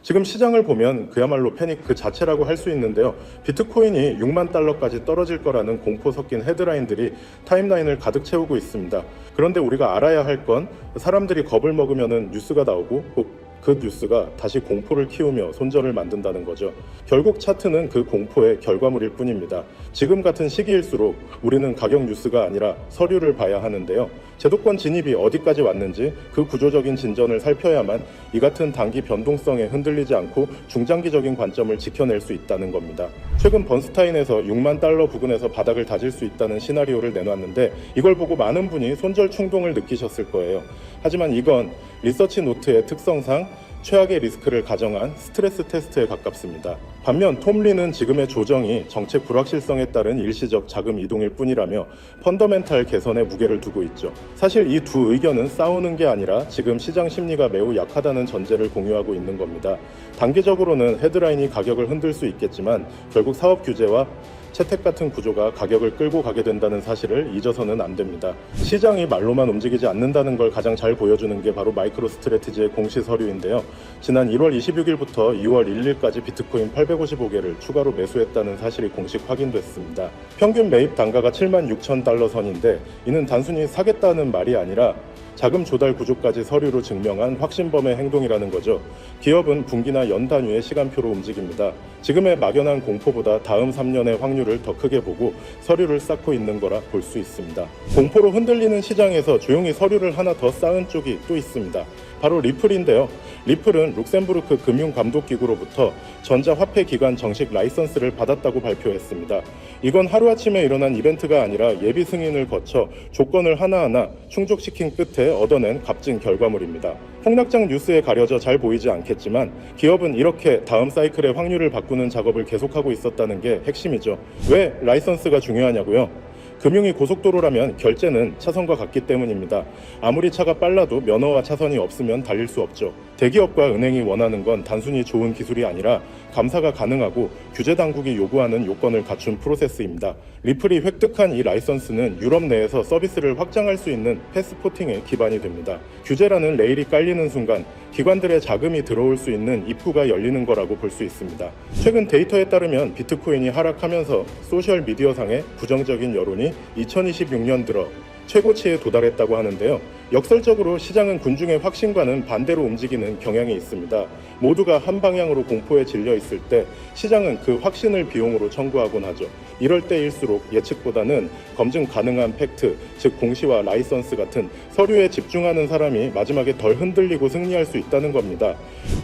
지금 시장을 보면 그야말로 패닉 그 자체라고 할 수 있는데요. 비트코인이 6만 달러까지 떨어질 거라는 공포 섞인 헤드라인들이 타임라인을 가득 채우고 있습니다. 그런데 우리가 알아야 할 건 사람들이 겁을 먹으면 뉴스가 나오고 그 뉴스가 다시 공포를 키우며 손절을 만든다는 거죠. 결국 차트는 그 공포의 결과물일 뿐입니다. 지금 같은 시기일수록 우리는 가격 뉴스가 아니라 서류를 봐야 하는데요. 제도권 진입이 어디까지 왔는지 그 구조적인 진전을 살펴야만 이 같은 단기 변동성에 흔들리지 않고 중장기적인 관점을 지켜낼 수 있다는 겁니다. 최근 번스타인에서 6만 달러 부근에서 바닥을 다질 수 있다는 시나리오를 내놨는데 이걸 보고 많은 분이 손절 충동을 느끼셨을 거예요. 하지만 이건 리서치 노트의 특성상 최악의 리스크를 가정한 스트레스 테스트에 가깝습니다. 반면 톰리는 지금의 조정이 정책 불확실성에 따른 일시적 자금 이동일 뿐이라며 펀더멘탈 개선에 무게를 두고 있죠. 사실 이 두 의견은 싸우는 게 아니라 지금 시장 심리가 매우 약하다는 전제를 공유하고 있는 겁니다. 단기적으로는 헤드라인이 가격을 흔들 수 있겠지만 결국 사업 규제와 채택 같은 구조가 가격을 끌고 가게 된다는 사실을 잊어서는 안 됩니다. 시장이 말로만 움직이지 않는다는 걸 가장 잘 보여주는 게 바로 마이크로 스트래티지의 공시 서류인데요. 지난 1월 26일부터 2월 1일까지 비트코인 855개를 추가로 매수했다는 사실이 공식 확인됐습니다. 평균 매입 단가가 76,000달러 선인데 이는 단순히 사겠다는 말이 아니라 자금 조달 구조까지 서류로 증명한 확신범의 행동이라는 거죠. 기업은 분기나 연 단위의 시간표로 움직입니다. 지금의 막연한 공포보다 다음 3년의 확률을 더 크게 보고 서류를 쌓고 있는 거라 볼 수 있습니다. 공포로 흔들리는 시장에서 조용히 서류를 하나 더 쌓은 쪽이 또 있습니다. 바로 리플인데요. 리플은 룩셈부르크 금융감독기구로부터 전자화폐기관 정식 라이선스를 받았다고 발표했습니다. 이건 하루아침에 일어난 이벤트가 아니라 예비 승인을 거쳐 조건을 하나하나 충족시킨 끝에 얻어낸 값진 결과물입니다. 폭락장 뉴스에 가려져 잘 보이지 않겠지만 기업은 이렇게 다음 사이클의 확률을 바꾸는 작업을 계속하고 있었다는 게 핵심이죠. 왜 라이선스가 중요하냐고요? 금융이 고속도로라면 결제는 차선과 같기 때문입니다. 아무리 차가 빨라도 면허와 차선이 없으면 달릴 수 없죠. 대기업과 은행이 원하는 건 단순히 좋은 기술이 아니라 감사가 가능하고 규제 당국이 요구하는 요건을 갖춘 프로세스입니다. 리플이 획득한 이 라이선스는 유럽 내에서 서비스를 확장할 수 있는 패스포팅에 기반이 됩니다. 규제라는 레일이 깔리는 순간 기관들의 자금이 들어올 수 있는 입구가 열리는 거라고 볼 수 있습니다. 최근 데이터에 따르면 비트코인이 하락하면서 소셜미디어상의 부정적인 여론이 2026년 들어 최고치에 도달했다고 하는데요. 역설적으로 시장은 군중의 확신과는 반대로 움직이는 경향이 있습니다. 모두가 한 방향으로 공포에 질려 있을 때 시장은 그 확신을 비용으로 청구하곤 하죠. 이럴 때일수록 예측보다는 검증 가능한 팩트, 즉 공시와 라이선스 같은 서류에 집중하는 사람이 마지막에 덜 흔들리고 승리할 수 있다는 겁니다.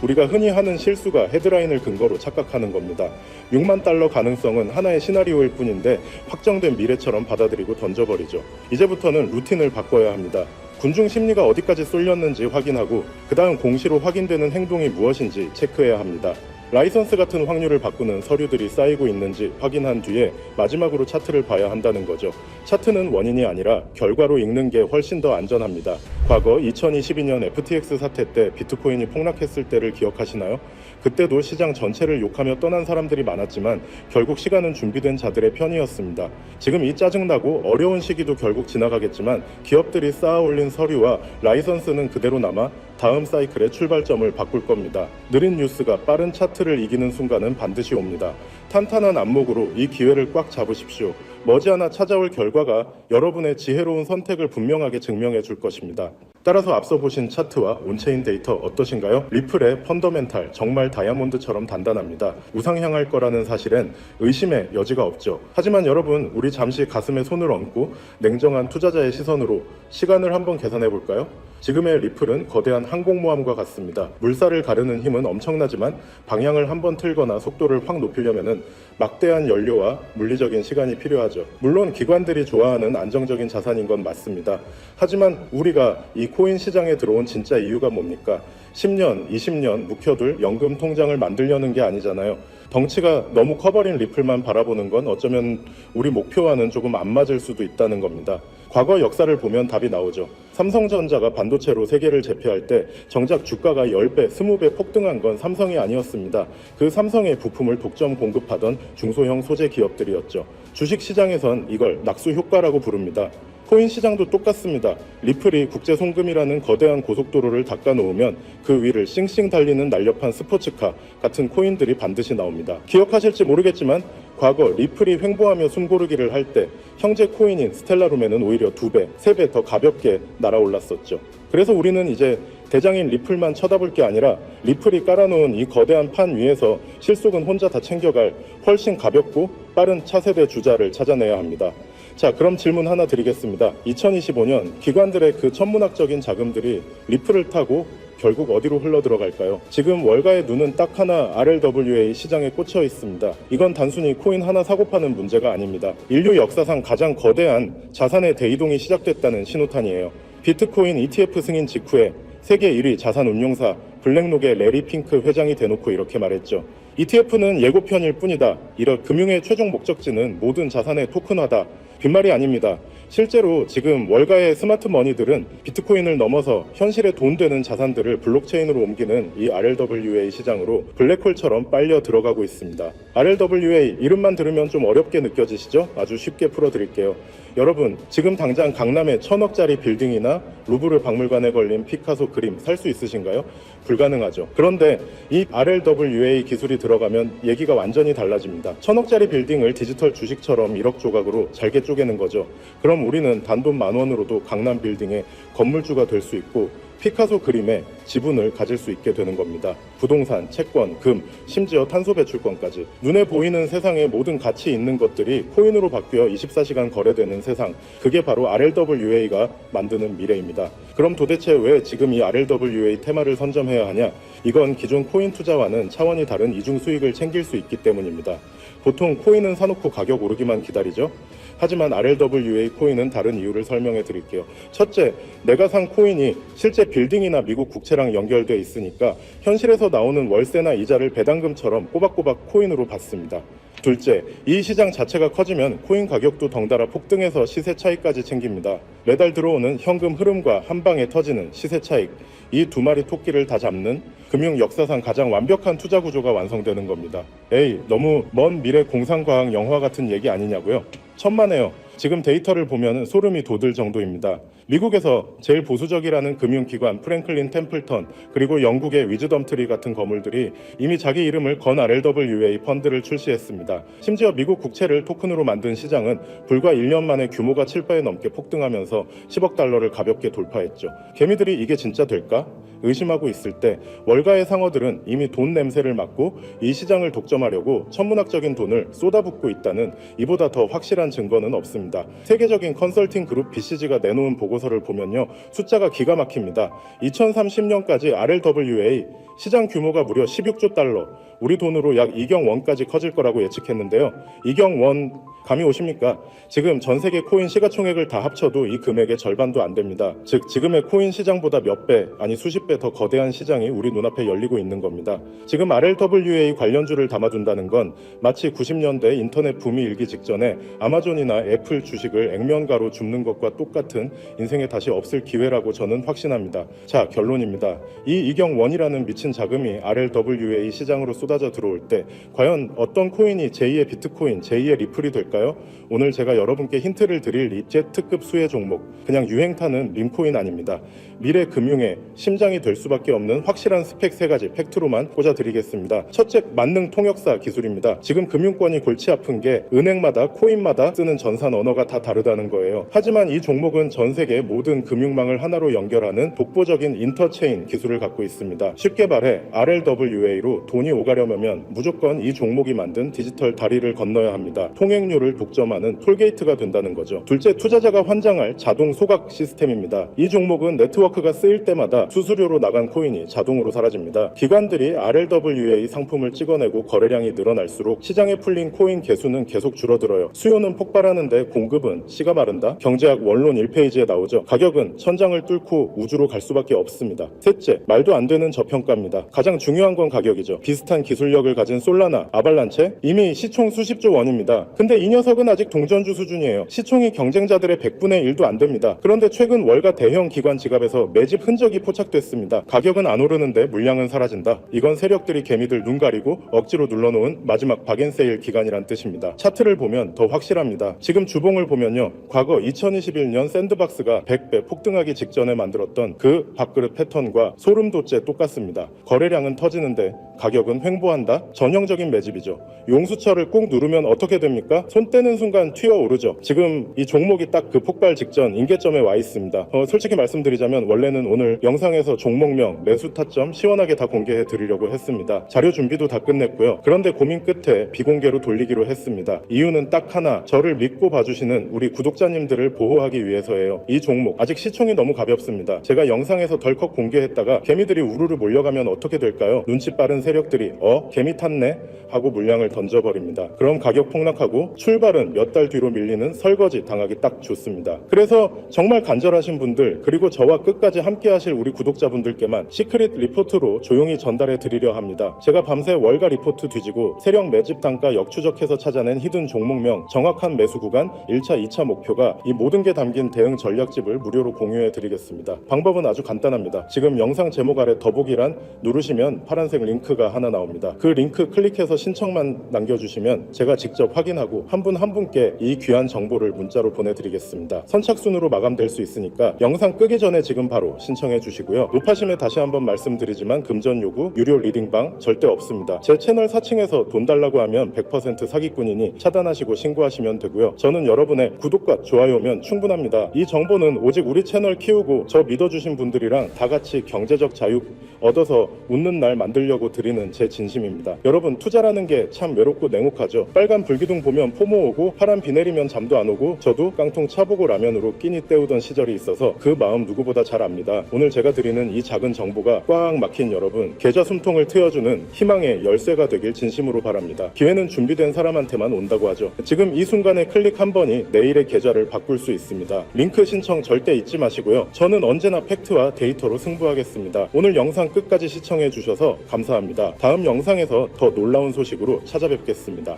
우리가 흔히 하는 실수가 헤드라인을 근거로 착각하는 겁니다. 6만 달러 가능성은 하나의 시나리오일 뿐인데 확정된 미래처럼 받아들이고 던져버리죠. 이제부터는 루틴을 바꿔야 합니다. 군중 심리가 어디까지 쏠렸는지 확인하고 그 다음 공시로 확인되는 행동이 무엇인지 체크해야 합니다. 라이선스 같은 확률을 바꾸는 서류들이 쌓이고 있는지 확인한 뒤에 마지막으로 차트를 봐야 한다는 거죠. 차트는 원인이 아니라 결과로 읽는 게 훨씬 더 안전합니다. 과거 2022년 FTX 사태 때 비트코인이 폭락했을 때를 기억하시나요? 그때도 시장 전체를 욕하며 떠난 사람들이 많았지만 결국 시간은 준비된 자들의 편이었습니다. 지금 이 짜증나고 어려운 시기도 결국 지나가겠지만 기업들이 쌓아올린 서류와 라이선스는 그대로 남아 다음 사이클의 출발점을 바꿀 겁니다. 느린 뉴스가 빠른 차트를 이기는 순간은 반드시 옵니다. 탄탄한 안목으로 이 기회를 꽉 잡으십시오. 머지않아 찾아올 결과가 여러분의 지혜로운 선택을 분명하게 증명해 줄 것입니다. 따라서 앞서 보신 차트와 온체인 데이터 어떠신가요? 리플의 펀더멘탈 정말 다이아몬드처럼 단단합니다. 우상향할 거라는 사실엔 의심의 여지가 없죠. 하지만 여러분, 우리 잠시 가슴에 손을 얹고 냉정한 투자자의 시선으로 시간을 한번 계산해 볼까요? 지금의 리플은 거대한 항공모함과 같습니다. 물살을 가르는 힘은 엄청나지만 방향을 한번 틀거나 속도를 확 높이려면 막대한 연료와 물리적인 시간이 필요하죠. 물론 기관들이 좋아하는 안정적인 자산인 건 맞습니다. 하지만 우리가 이 코인 시장에 들어온 진짜 이유가 뭡니까? 10년, 20년 묵혀둘 연금 통장을 만들려는 게 아니잖아요. 덩치가 너무 커버린 리플만 바라보는 건 어쩌면 우리 목표와는 조금 안 맞을 수도 있다는 겁니다. 과거 역사를 보면 답이 나오죠. 삼성전자가 반도체로 세계를 제패할 때 정작 주가가 10배, 20배 폭등한 건 삼성이 아니었습니다. 그 삼성의 부품을 독점 공급하던 중소형 소재 기업들이었죠. 주식시장에선 이걸 낙수 효과라고 부릅니다. 코인 시장도 똑같습니다. 리플이 국제 송금이라는 거대한 고속도로를 닦아놓으면 그 위를 싱싱 달리는 날렵한 스포츠카 같은 코인들이 반드시 나옵니다. 기억하실지 모르겠지만 과거 리플이 횡보하며 숨고르기를 할 때 형제 코인인 스텔라룸에는 오히려 2배, 3배 더 가볍게 날아올랐었죠. 그래서 우리는 이제 대장인 리플만 쳐다볼 게 아니라 리플이 깔아놓은 이 거대한 판 위에서 실속은 혼자 다 챙겨갈 훨씬 가볍고 빠른 차세대 주자를 찾아내야 합니다. 자, 그럼 질문 하나 드리겠습니다. 2025년 기관들의 그 천문학적인 자금들이 리플을 타고 결국 어디로 흘러들어갈까요? 지금 월가의 눈은 딱 하나 RLWA 시장에 꽂혀 있습니다. 이건 단순히 코인 하나 사고 파는 문제가 아닙니다. 인류 역사상 가장 거대한 자산의 대이동이 시작됐다는 신호탄이에요. 비트코인 ETF 승인 직후에 세계 1위 자산운용사 블랙록의 레리 핑크 회장이 대놓고 이렇게 말했죠. ETF는 예고편일 뿐이다. 이런 금융의 최종 목적지는 모든 자산의 토큰화다. 빈말이 아닙니다. 실제로 지금 월가의 스마트 머니들은 비트코인을 넘어서 현실에 돈 되는 자산들을 블록체인으로 옮기는 이 RLWA 시장으로 블랙홀처럼 빨려 들어가고 있습니다. RLWA 이름만 들으면 좀 어렵게 느껴지시죠? 아주 쉽게 풀어드릴게요. 여러분, 지금 당장 강남의 1000억짜리 빌딩이나 루브르 박물관에 걸린 피카소 그림 살 수 있으신가요? 불가능하죠. 그런데 이 RLWA 기술이 들어가면 얘기가 완전히 달라집니다. 1000억짜리 빌딩을 디지털 주식처럼 1억 조각으로 잘게 쪼개는 거죠. 그럼 우리는 단돈 10,000원으로도 강남 빌딩의 건물주가 될 수 있고 피카소 그림에 지분을 가질 수 있게 되는 겁니다. 부동산, 채권, 금, 심지어 탄소 배출권까지. 눈에 보이는 세상의 모든 가치 있는 것들이 코인으로 바뀌어 24시간 거래되는 세상. 그게 바로 RLWA가 만드는 미래입니다. 그럼 도대체 왜 지금 이 RLWA 테마를 선점해야 하냐? 이건 기존 코인 투자와는 차원이 다른 이중 수익을 챙길 수 있기 때문입니다. 보통 코인은 사놓고 가격 오르기만 기다리죠? 하지만 RLWA 코인은 다른 이유를 설명해 드릴게요. 첫째, 내가 산 코인이 실제 빌딩이나 미국 국채랑 연결돼 있으니까 현실에서 나오는 월세나 이자를 배당금처럼 꼬박꼬박 코인으로 받습니다. 둘째, 이 시장 자체가 커지면 코인 가격도 덩달아 폭등해서 시세 차익까지 챙깁니다. 매달 들어오는 현금 흐름과 한 방에 터지는 시세 차익, 이 두 마리 토끼를 다 잡는 금융 역사상 가장 완벽한 투자 구조가 완성되는 겁니다. 에이, 너무 먼 미래 공상과학 영화 같은 얘기 아니냐고요? 천만에요. 지금 데이터를 보면 소름이 돋을 정도입니다. 미국에서 제일 보수적이라는 금융기관 프랭클린 템플턴, 그리고 영국의 위즈덤트리 같은 거물들이 이미 자기 이름을 건 RLWA 펀드를 출시했습니다. 심지어 미국 국채를 토큰으로 만든 시장은 불과 1년 만에 규모가 7배 넘게 폭등하면서 10억 달러를 가볍게 돌파했죠. 개미들이 이게 진짜 될까? 의심하고 있을 때 월가의 상어들은 이미 돈 냄새를 맡고 이 시장을 독점하려고 천문학적인 돈을 쏟아붓고 있다는 이보다 더 확실한 증거는 없습니다. 세계적인 컨설팅 그룹 BCG가 내놓은 보고서를 보면요, 숫자가 기가 막힙니다. 2030년까지 RLWA 시장 규모가 무려 16조 달러, 우리 돈으로 약 2경 원까지 커질 거라고 예측했는데요. 2경 원 감이 오십니까? 지금 전 세계 코인 시가총액을 다 합쳐도 이 금액의 절반도 안 됩니다. 즉 지금의 코인 시장보다 몇 배, 아니 수십 배 더 거대한 시장이 우리 눈앞에 열리고 있는 겁니다. 지금 RLWA 관련주를 담아둔다는 건 마치 90년대 인터넷 붐이 일기 직전에 아마존이나 애플 주식을 액면가로 줍는 것과 똑같은 인생에 다시 없을 기회라고 저는 확신합니다. 자, 결론입니다. 이 이경 원이라는 미친 자금이 RLWA 시장으로 쏟아져 들어올 때 과연 어떤 코인이 제2의 비트코인, 제2의 리플이 될까요? 오늘 제가 여러분께 힌트를 드릴 이 Z특급 수혜 종목, 그냥 유행 타는 밈코인 아닙니다. 미래 금융의 심장이 될 수밖에 없는 확실한 스펙 3가지 팩트로만 꽂아드리겠습니다. 첫째, 만능 통역사 기술입니다. 지금 금융권이 골치 아픈 게 은행마다 코인마다 쓰는 전산 언어가 다 다르다는 거예요. 하지만 이 종목은 전 세계 모든 금융망을 하나로 연결하는 독보적인 인터체인 기술을 갖고 있습니다. 쉽게 말해 RLWA로 돈이 오가려면 무조건 이 종목이 만든 디지털 다리를 건너야 합니다. 통행료를 독점하는 톨게이트가 된다는 거죠. 둘째, 투자자가 환장할 자동 소각 시스템입니다. 이 종목은 네트워크가 쓰일 때마다 수수료로 나간 코인이 자동으로 사라집니다. 기관들이 RLWA 상품을 찍어내고 거래량이 늘어날수록 시장에 풀린 코인 개수는 계속 줄어들어요. 수요는 폭발하는데 공급은 씨가 마른다? 경제학 원론 1페이지에 나오죠. 가격은 천장을 뚫고 우주로 갈 수밖에 없습니다. 셋째, 말도 안 되는 저평가입니다. 가장 중요한 건 가격이죠. 비슷한 기술력을 가진 솔라나, 아발란체 이미 시총 수십조 원입니다. 근데 이 녀석은 아직 동전주 수준이에요. 시총이 경쟁자들의 100분의 1도 안 됩니다. 그런데 최근 월가 대형 기관 지갑에서 매집 흔적이 포착됐습니다. 가격은 안 오르는데 물량은 사라진다. 이건 세력들이 개미들 눈 가리고 억지로 눌러놓은 마지막 박앤세일 기간이란 뜻입니다. 차트를 보면 더 확실합니다. 지금 주봉을 보면요, 과거 2021년 샌드박스가 100배 폭등하기 직전에 만들었던 그 밥그릇 패턴과 소름 돋제 똑같습니다. 거래량은 터지는데 가격은 횡보한다? 전형적인 매집이죠. 용수철을 꾹 누르면 어떻게 됩니까? 손 떼는 순간 튀어오르죠. 지금 이 종목이 딱 그 폭발 직전 임계점에 와 있습니다. 솔직히 말씀드리자면 원래는 오늘 영상에서 종목명, 매수 타점 시원하게 다 공개해 드리려고 했습니다. 자료 준비도 다 끝냈고요. 그런데 고민 끝에 비공개로 돌리기로 했습니다. 이유는 딱 하나, 저를 믿고 봐주시는 우리 구독자님들을 보호하기 위해서예요. 이 종목 아직 시총이 너무 가볍습니다. 제가 영상에서 덜컥 공개했다가 개미들이 우르르 몰려가면 어떻게 될까요? 눈치 빠른 세력들이 개미 탔네? 하고 물량을 던져버립니다. 그럼 가격 폭락하고 출발은 몇 달 뒤로 밀리는 설거지 당하기 딱 좋습니다. 그래서 정말 간절하신 분들, 그리고 저와 끝까지 함께 하실 우리 구독자분들께만 시크릿 리포트로 조용히 전달해 드리려 합니다. 제가 밤새 월가 리포트 뒤지고 세력 매집 단가 역추적해서 찾아낸 히든 종목명, 정확한 매수 구간, 1차, 2차 목표가 이 모든 게 담긴 대응 전략집을 무료로 공유해 드리겠습니다. 방법은 아주 간단합니다. 지금 영상 제목 아래 더보기란 누르시면 파란색 링크가 하나 나옵니다. 그 링크 클릭해서 신청만 남겨주시면 제가 직접 확인하고 한 분 한 분께 이 귀한 정보를 문자로 보내드리겠습니다. 선착순으로 마감될 수 있으니까 영상 끄기 전에 지금 바로 신청해 주시고요. 높아심에 다시 한번 말씀드리지만 금전 요구, 유료 리딩방 절대 없습니다. 제 채널 사칭해서 돈 달라고 하면 100% 사기꾼이니 차단하시고 신고하시면 되고요. 저는 여러분의 구독과 좋아요면 충분합니다. 이 정보는 오직 우리 채널 키우고 저 믿어주신 분들이랑 다 같이 경제적 자유 얻어서 웃는 날 만들려고 드리는 제 진심입니다. 여러분, 투자라는 게 참 외롭고 냉혹하죠. 빨간 불기둥 보면 포모 오고 파란 비 내리면 잠도 안 오고 저도 깡통 차보고 라면으로 끼니 때우던 시절이 있어서 그 마음 누구보다 잘 압니다. 오늘 제가 드리는 이 작은 정보가 꽉 막힌 여러분, 계좌 숨통을 트여주는 희망의 열쇠가 되길 진심으로 바랍니다. 기회는 준비된 사람한테만 온다고 하죠. 지금 이 순간에 클릭 한 번이 내일의 계좌를 바꿀 수 있습니다. 링크 신청 절대 잊지 마시고요. 저는 언제나 팩트와 데이터로 승부하겠습니다. 오늘 영상 끝까지 시청해 주셔서 감사합니다. 다음 영상에서 더 놀라운 소식으로 찾아뵙겠습니다.